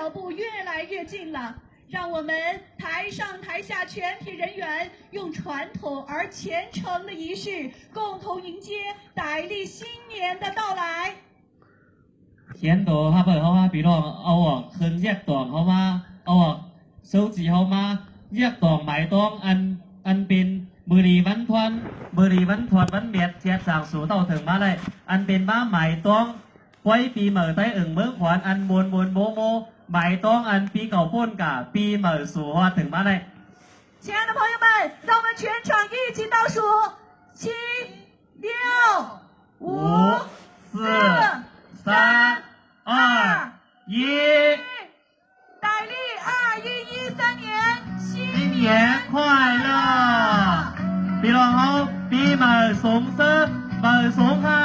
脚步越来越近了。让我们台上台下全体人员用传统而虔诚的仪式，共同迎接傣历新年的到来。เขียนตัวครับเขาว่าพี่น้องเอาออกขึ้นแยกตองเขามาเอาออกเซลจีเขามาแยกตองหมายต้องอันเป็นมือรีวันทวนมือรีวันทวนวันเมียดเทียบสางสู่เต่าถึงมาเลยอันเป็นบ้าหมายต้องไว้ปีเหม่อใต้อึ่งเมืองขวานอันมวนโมโมหมายต้องอันปีเก่าพ่นกะปีเหม่อสู่ฮอดถึงมาเลย亲爱的朋友们，让我们全场一起倒数7、6、5、4、3、2、1。傣历2113年新年快乐！พี่น้องเขาปีใหม่สงเสริมเปิดสงค่ะ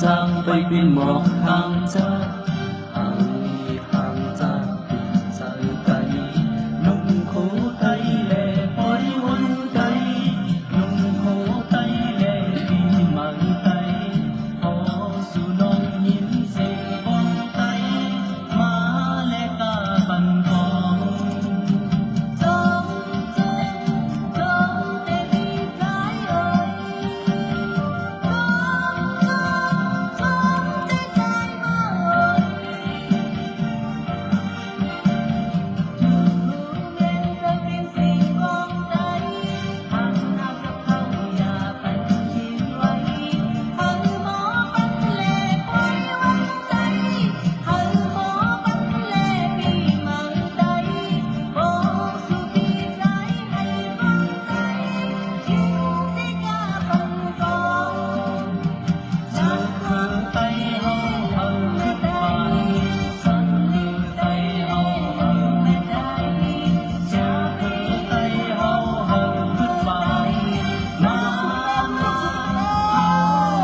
จางไปเป็นหมอกห่างจากห่างมีห่างจากปิดใจไกลนุ่มโคไทยแลปล่อยวนไกลนุ่มโคไทยแลปีใหม่ไทยขอสู่น้องยินเสียงกองไทยมาและกาบันทองจงแต่มีใจเอ่ยจงแต่ใจมาเอ่ยเรียนจะเป็นสิ่งของใจทางหน้ากับเขาอย่าไปคิดไว้ทางหมอบันเลปล่อยวันใจทางหมอบันเลปีใหม่ใจบอกสุขีใจให้ฟังใจคิวได้กาบันกองฉันคือไตเฮาคือไปฉันคือไตเฮาไม่ได้ฉันคือไตเฮาคือไปมาเอา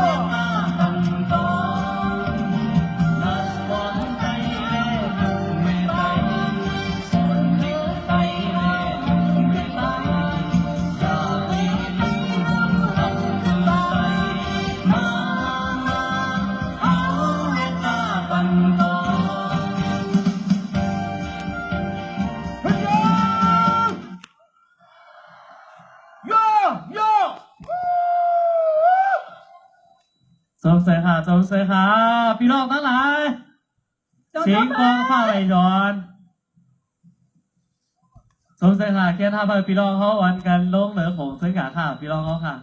และมาบันกองนัดวันใจแลดูไม่ไตส่วนเด็กไตแลดูไม่ไตอย่าให้ลืมคำคือไตมาเอาและมาบันกอง โยโย สงสัยค่ะสงสัยค่ะพี่น้องทั้งหลายเสียงกองข้าไหลย้อนสงสัยค่ะแค่ทำให้พี่น้องเขาวันกันลงเหนือของเส้นกาค่ะพี่น้องเขาค่ะ